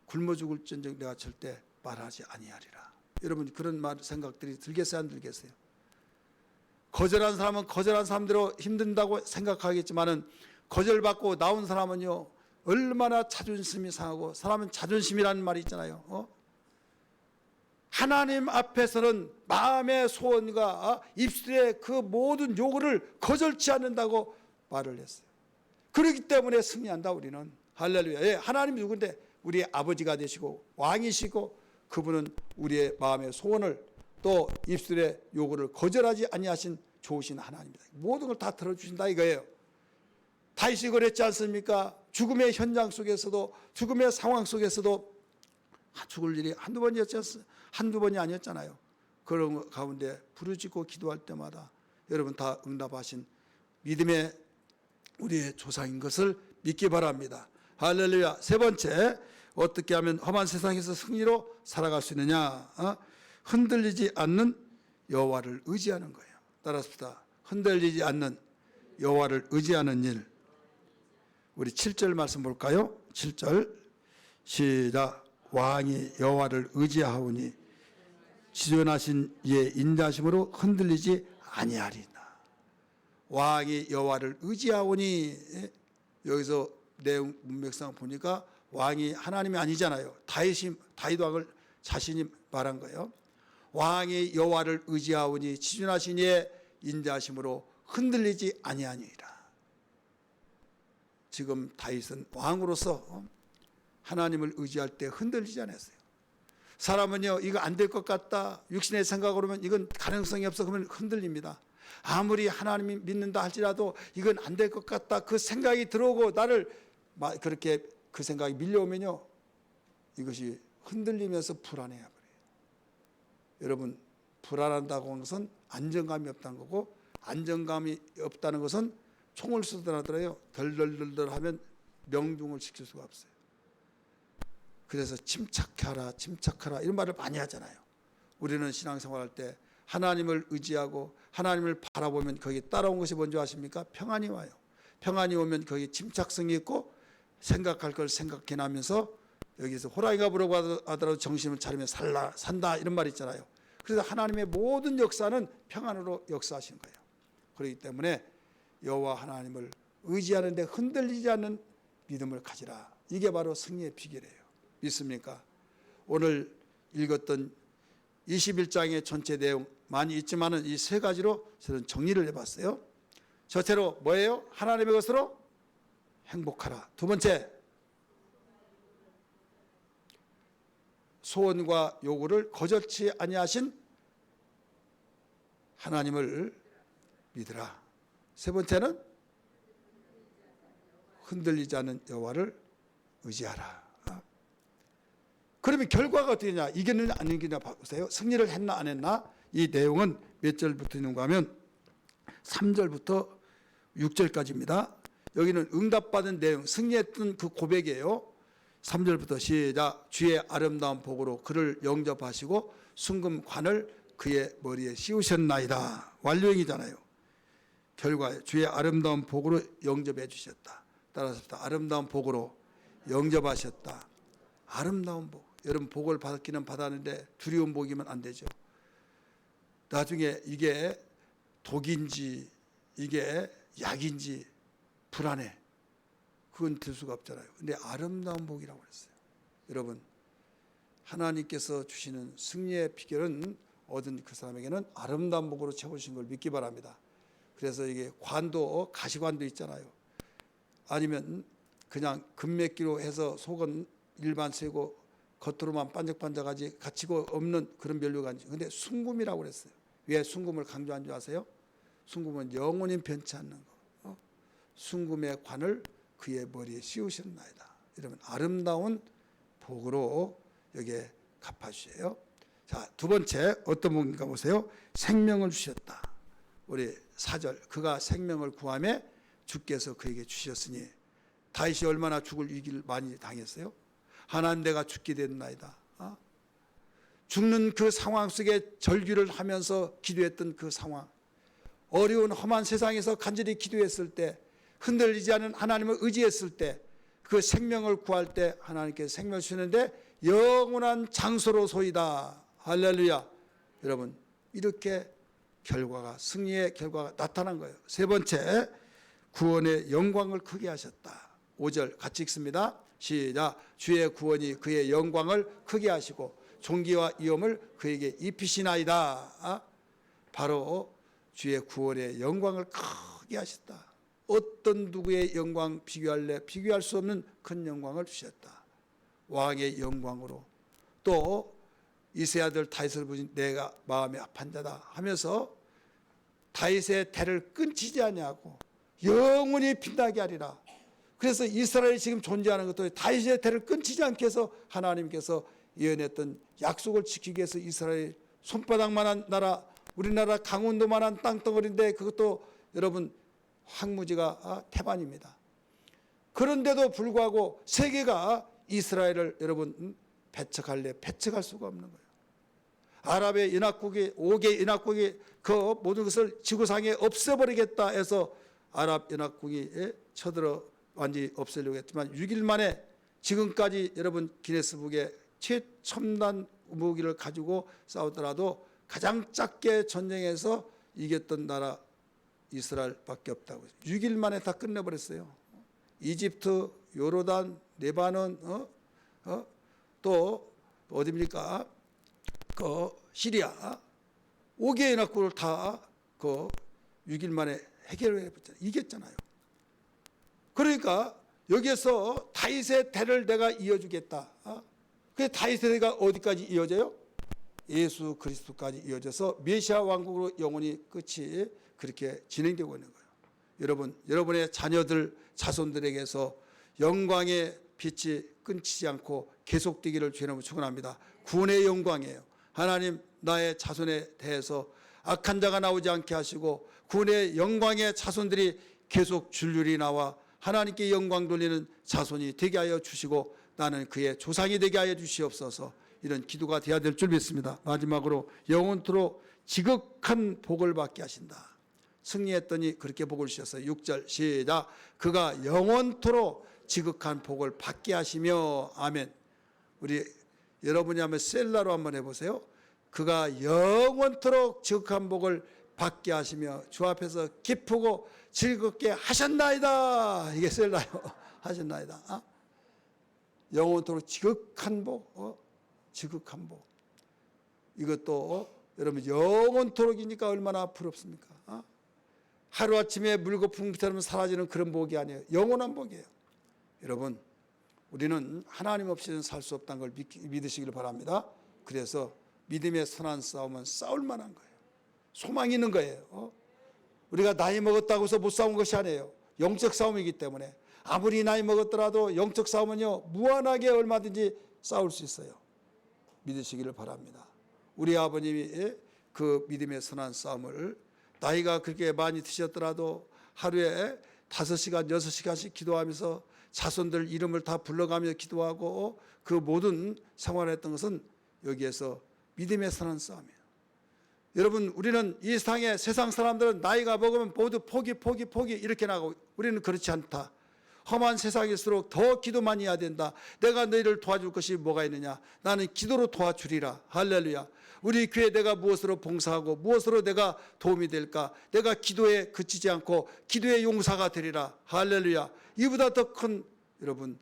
굶어 죽을지언정 내가 절대 말하지 아니하리라. 여러분 그런 말 생각들이 들겠어요, 안 들겠어요? 거절한 사람은 거절한 사람대로 힘든다고 생각하겠지만은 거절받고 나온 사람은요 얼마나 자존심이 상하고, 사람은 자존심이라는 말이 있잖아요. 하나님 앞에서는 마음의 소원과 입술의 그 모든 요구를 거절치 않는다고 말을 했어요. 그렇기 때문에 승리한다 우리는. 할렐루야. 예, 하나님이 누군데? 우리의 아버지가 되시고 왕이시고, 그분은 우리의 마음의 소원을 또 입술의 요구를 거절하지 아니하신 좋으신 하나님이다. 모든 걸 다 들어주신다 이거예요. 다윗이 그랬지 않습니까? 죽음의 현장 속에서도, 죽음의 상황 속에서도 죽을 일이 한두 번이 아니었잖아요. 그런 가운데 부르짖고 기도할 때마다 여러분 다 응답하신 믿음의 우리의 조상인 것을 믿기 바랍니다. 할렐루야. 세 번째, 어떻게 하면 험한 세상에서 승리로 살아갈 수 있느냐? 흔들리지 않는 여호와를 의지하는 거예요. 따라합시다. 흔들리지 않는 여호와를 의지하는 일. 우리 7절 말씀 볼까요? 7절 시작. 왕이 여호와를 의지하오니 지존하신 이의 인자심으로 흔들리지 아니하리다. 왕이 여호와를 의지하오니, 여기서 내용 문맥상 보니까 왕이 하나님이 아니잖아요. 다윗 왕을 자신이 말한 거예요. 왕이 여호와를 의지하오니 지존하신 이의 인자심으로 흔들리지 아니하니라. 지금 다윗은 왕으로서 하나님을 의지할 때 흔들리지 않았어요. 사람은요, 이거 안 될 것 같다, 육신의 생각으로면 이건 가능성이 없어, 그러면 흔들립니다. 아무리 하나님이 믿는다 할지라도 이건 안 될 것 같다, 그 생각이 들어오고 나를 그렇게 그 생각이 밀려오면요, 이것이 흔들리면서 불안해야 버려요. 여러분, 불안한다고 하는 것은 안정감이 없다는 거고, 안정감이 없다는 것은 총을 쏘더라도요 덜덜덜덜 하면 명중을 시킬 수가 없어요. 그래서 침착하라 이런 말을 많이 하잖아요. 우리는 신앙생활할 때 하나님을 의지하고 하나님을 바라보면 거기에 따라온 것이 뭔지 아십니까? 평안이 와요. 평안이 오면 거기에 침착성이 있고 생각할 걸 생각해나면서, 여기서 호랑이가 부르고 하더라도 정신을 차리면 산다 이런 말이 있잖아요. 그래서 하나님의 모든 역사는 평안으로 역사하시는 거예요. 그렇기 때문에 여호와 하나님을 의지하는데 흔들리지 않는 믿음을 가지라. 이게 바로 승리의 비결이에요. 믿습니까? 오늘 읽었던 21장의 전체 내용 많이 있지만은 이 세 가지로 저는 정리를 해봤어요. 첫째로 뭐예요? 하나님의 것으로 행복하라. 두 번째, 소원과 요구를 거절치 아니하신 하나님을 믿으라. 세 번째는 흔들리지 않는 여호와를 의지하라. 그러면 결과가 어떻게 되냐? 이겼느냐 안 이겼느냐 보세요. 승리를 했나 안 했나? 이 내용은 몇 절부터 있는가 하면 3절부터 6절까지입니다. 여기는 응답받은 내용, 승리했던 그 고백이에요. 3절부터 시작. 주의 아름다운 복으로 그를 영접하시고 순금관을 그의 머리에 씌우셨나이다. 완료형이잖아요. 결과에 주의 아름다운 복으로 영접해 주셨다. 따라서 아름다운 복으로 영접하셨다. 아름다운 복. 여러분, 복을 받기는 받았는데 두려운 복이면 안 되죠. 나중에 이게 독인지 이게 약인지 불안해. 그건 들 수가 없잖아요. 근데 아름다운 복이라고 그랬어요. 여러분, 하나님께서 주시는 승리의 비결은 얻은 그 사람에게는 아름다운 복으로 채우신 걸 믿기 바랍니다. 그래서 이게 관도, 가시관도 있잖아요. 아니면 그냥 금메기로 해서 속은 일반 쇠고 겉으로만 반짝반짝하지 가치가 없는 그런 면류가 아니죠. 근데 순금이라고 그랬어요. 왜 순금을 강조한 줄 아세요? 순금은 영원히 변치 않는 거. 순금의 관을 그의 머리에 씌우셨나이다. 이러면 아름다운 복으로 여기에 갚아주세요. 자, 두 번째 어떤 복인가 보세요. 생명을 주셨다. 우리 4절, 그가 생명을 구하며 주께서 그에게 주셨으니. 다윗이 얼마나 죽을 위기를 많이 당했어요. 하나님, 내가 죽게 됐나이다. 죽는 그 상황 속에 절규를 하면서 기도했던 그 상황, 어려운 험한 세상에서 간절히 기도했을 때 흔들리지 않은 하나님을 의지했을 때, 그 생명을 구할 때 하나님께서 생명을 주시는데 영원한 장소로소이다. 할렐루야. 여러분, 이렇게 결과가, 승리의 결과가 나타난 거예요. 세 번째, 구원의 영광을 크게 하셨다. 5절 같이 읽습니다. 시작. 주의 구원이 그의 영광을 크게 하시고 존귀와 위엄을 그에게 입히시나이다. 바로 주의 구원의 영광을 크게 하셨다. 어떤 누구의 영광 비교할래? 비교할 수 없는 큰 영광을 주셨다. 왕의 영광으로. 또 이세 아들 다윗을 부신 내가 마음에 합한 자다 하면서 다윗의 대를 끊치지 아니하고 영원히 빛나게 하리라. 그래서 이스라엘이 지금 존재하는 것도 다윗의 대를 끊치지 않게 해서 하나님께서 예언했던 약속을 지키기 위해서 이스라엘 손바닥만한 나라, 우리나라 강원도만한 땅덩어리인데 그것도 여러분 황무지가 태반입니다. 그런데도 불구하고 세계가 이스라엘을 여러분 배척할래? 배척할 수가 없는 거예요. 아랍의 연합국이 5개 연합국이 그 모든 것을 지구상에 없애버리겠다 해서 아랍 연합국이 쳐들어 완전히 없애려고 했지만 6일 만에 지금까지 여러분 기네스북에 최첨단 무기를 가지고 싸우더라도 가장 작게 전쟁에서 이겼던 나라 이스라엘밖에 없다고. 6일 만에 다 끝내버렸어요. 이집트, 요르단, 레바논, 또 어디입니까? 그 시리아 5개 연합국을 다 그 6일 만에 해결해버렸잖아요. 이겼잖아요. 그러니까 여기에서 다윗의 대를 내가 이어주겠다. 그 다윗의 대가 어디까지 이어져요? 예수 그리스도까지 이어져서 메시아 왕국으로 영원히 끝이 그렇게 진행되고 있는 거예요. 여러분, 여러분의 자녀들, 자손들에게서 영광의 빛이 끊치지 않고 계속되기를 주님으로 축원합니다. 구원의 영광이에요. 하나님, 나의 자손에 대해서 악한 자가 나오지 않게 하시고 구원의 영광의 자손들이 계속 줄줄이 나와 하나님께 영광 돌리는 자손이 되게 하여 주시고 나는 그의 조상이 되게 하여 주시옵소서. 이런 기도가 되어야 될 줄 믿습니다. 마지막으로 영원토록 지극한 복을 받게 하신다. 승리했더니 그렇게 복을 주셨어요. 6절 시작. 그가 영원토록 지극한 복을 받게 하시며. 아멘. 우리 여러분이 한번 셀라로 한번 해보세요. 그가 영원토록 지극한 복을 받게 하시며 주 앞에서 기쁘고 즐겁게 하셨나이다. 이게 셀라요. 하셨나이다. 영원토록 지극한 복, 지극한 복. 이것도 여러분 영원토록이니까 얼마나 부럽습니까? 하루아침에 물거품처럼 사라지는 그런 복이 아니에요. 영원한 복이에요. 여러분, 우리는 하나님 없이는 살 수 없다는 걸 믿으시길 바랍니다. 그래서 믿음의 선한 싸움은 싸울 만한 거예요. 소망이 있는 거예요. 우리가 나이 먹었다고 해서 못 싸운 것이 아니에요. 영적 싸움이기 때문에 아무리 나이 먹었더라도 영적 싸움은요 무한하게 얼마든지 싸울 수 있어요. 믿으시기를 바랍니다. 우리 아버님이 그 믿음의 선한 싸움을 나이가 그렇게 많이 드셨더라도 하루에 5시간, 6시간씩 기도하면서 자손들 이름을 다 불러가며 기도하고 그 모든 생활을 했던 것은 여기에서 믿음의 선한 싸움이에요. 여러분, 우리는 이 세상 사람들은 나이가 먹으면 모두 포기 이렇게 나가고 우리는 그렇지 않다. 험한 세상일수록 더 기도 많이 해야 된다. 내가 너희를 도와줄 것이 뭐가 있느냐? 나는 기도로 도와주리라. 할렐루야. 우리 교회 내가 무엇으로 봉사하고 무엇으로 내가 도움이 될까? 내가 기도에 그치지 않고 기도의 용사가 되리라. 할렐루야. 이보다 더 큰 여러분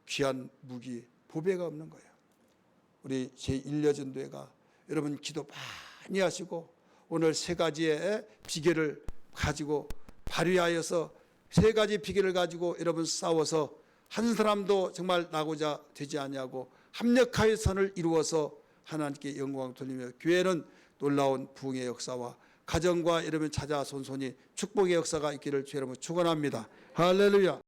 귀한 무기, 보배가 없는 거예요. 우리 제1여전도회가 여러분 기도 많이 하시고 오늘 3가지의 비결을 가지고 발휘하여서 3가지 비결을 가지고 여러분 싸워서 한 사람도 정말 나고자 되지 아니하고 합력하여 선을 이루어서 하나님께 영광을 돌리며 교회는 놀라운 부흥의 역사와 가정과 여러분 자자손손이 축복의 역사가 있기를 주 여러분 축원합니다. 할렐루야.